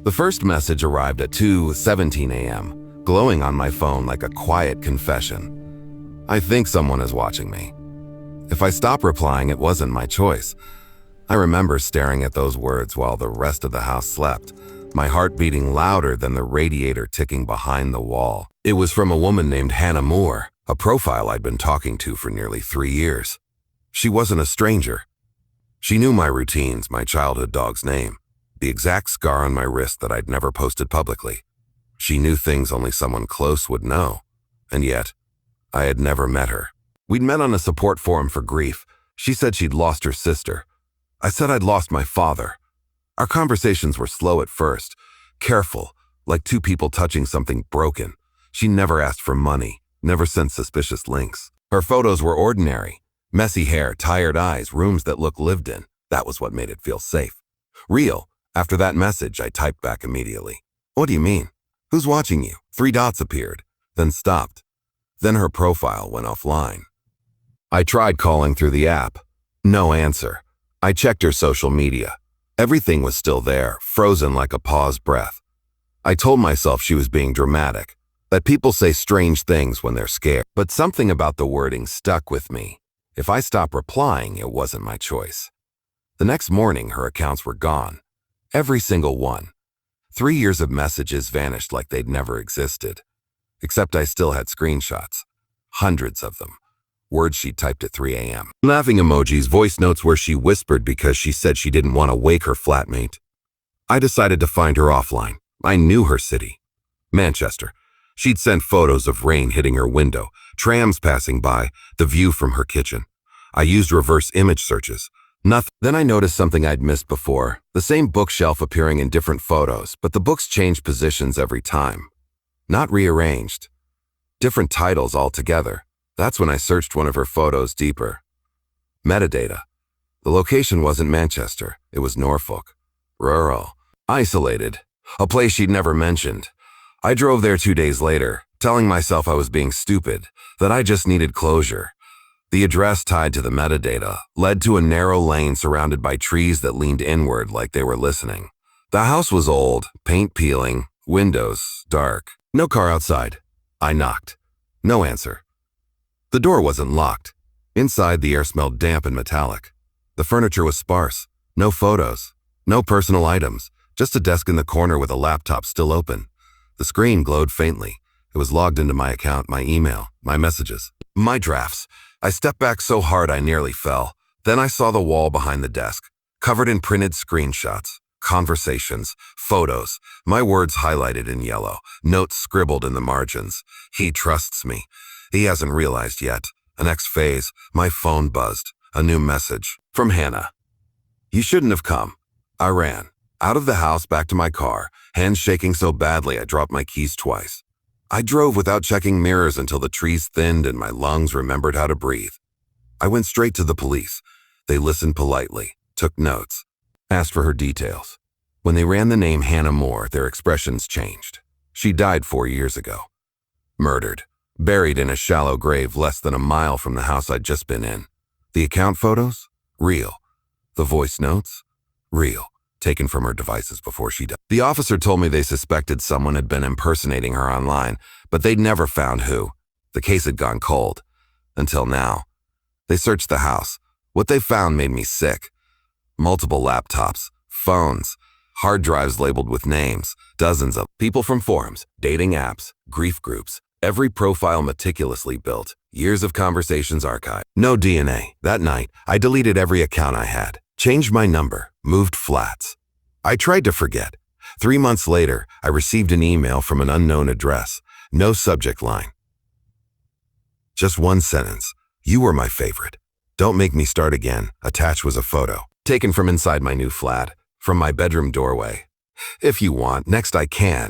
The first message arrived at 2:17 a.m., glowing on my phone like a quiet confession. I think someone is watching me. If I stop replying, it wasn't my choice. I remember staring at those words while the rest of the house slept, my heart beating louder than the radiator ticking behind the wall. It was from a woman named Hannah Moore, a profile I'd been talking to for nearly 3 years. She wasn't a stranger. She knew my routines, my childhood dog's name, the exact scar on my wrist that I'd never posted publicly. She knew things only someone close would know, and yet, I had never met her. We'd met on a support forum for grief. She said she'd lost her sister. I said I'd lost my father. Our conversations were slow at first, careful, like two people touching something broken. She never asked for money, never sent suspicious links. Her photos were ordinary. Messy hair, tired eyes, rooms that looked lived in. That was what made it feel safe. Real. After that message, I typed back immediately. What do you mean? Who's watching you? 3 dots appeared, then stopped. Then her profile went offline. I tried calling through the app. No answer. I checked her social media. Everything was still there, frozen like a paused breath. I told myself she was being dramatic, that people say strange things when they're scared. But something about the wording stuck with me. If I stopped replying, it wasn't my choice. The next morning, her accounts were gone. Every single one. 3 years of messages vanished like they'd never existed. Except I still had screenshots. Hundreds of them. Words she typed at 3 a.m. Laughing emojis, voice notes where she whispered because she said she didn't want to wake her flatmate. I decided to find her offline. I knew her city. Manchester. She'd sent photos of rain hitting her window, trams passing by, the view from her kitchen. I used reverse image searches. Nothing. Then I noticed something I'd missed before, the same bookshelf appearing in different photos, but the books changed positions every time. Not rearranged. Different titles altogether. That's when I searched one of her photos deeper. Metadata. The location wasn't Manchester, it was Norfolk. Rural. Isolated. A place she'd never mentioned. I drove there 2 days later, telling myself I was being stupid, that I just needed closure. The address tied to the metadata led to a narrow lane surrounded by trees that leaned inward like they were listening. The house was old, paint peeling, windows dark. No car outside. I knocked. No answer. The door wasn't locked. Inside, the air smelled damp and metallic. The furniture was sparse. No photos. No personal items. Just a desk in the corner with a laptop still open. The screen glowed faintly. It was logged into my account, my email, my messages, my drafts. I stepped back so hard I nearly fell. Then I saw the wall behind the desk, covered in printed screenshots, conversations, photos, my words highlighted in yellow, notes scribbled in the margins. He trusts me. He hasn't realized yet. The next phase, my phone buzzed. A new message from Hannah. You shouldn't have come. I ran out of the house back to my car, hands shaking so badly I dropped my keys twice. I drove without checking mirrors until the trees thinned and my lungs remembered how to breathe. I went straight to the police. They listened politely, took notes, asked for her details. When they ran the name Hannah Moore, their expressions changed. She died 4 years ago. Murdered. Buried in a shallow grave less than a mile from the house I'd just been in. The account photos? Real. The voice notes? Real. Taken from her devices before she died. The officer told me they suspected someone had been impersonating her online, but they'd never found who. The case had gone cold. Until now. They searched the house. What they found made me sick. Multiple laptops, phones, hard drives labeled with names, dozens of people from forums, dating apps, grief groups, every profile meticulously built, years of conversations archived. No DNA. That night, I deleted every account I had, changed my number, moved flats. I tried to forget. 3 months later, I received an email from an unknown address. No subject line. Just one sentence. You were my favorite. Don't make me start again. Attached was a photo, taken from inside my new flat, from my bedroom doorway. If you want, next I can.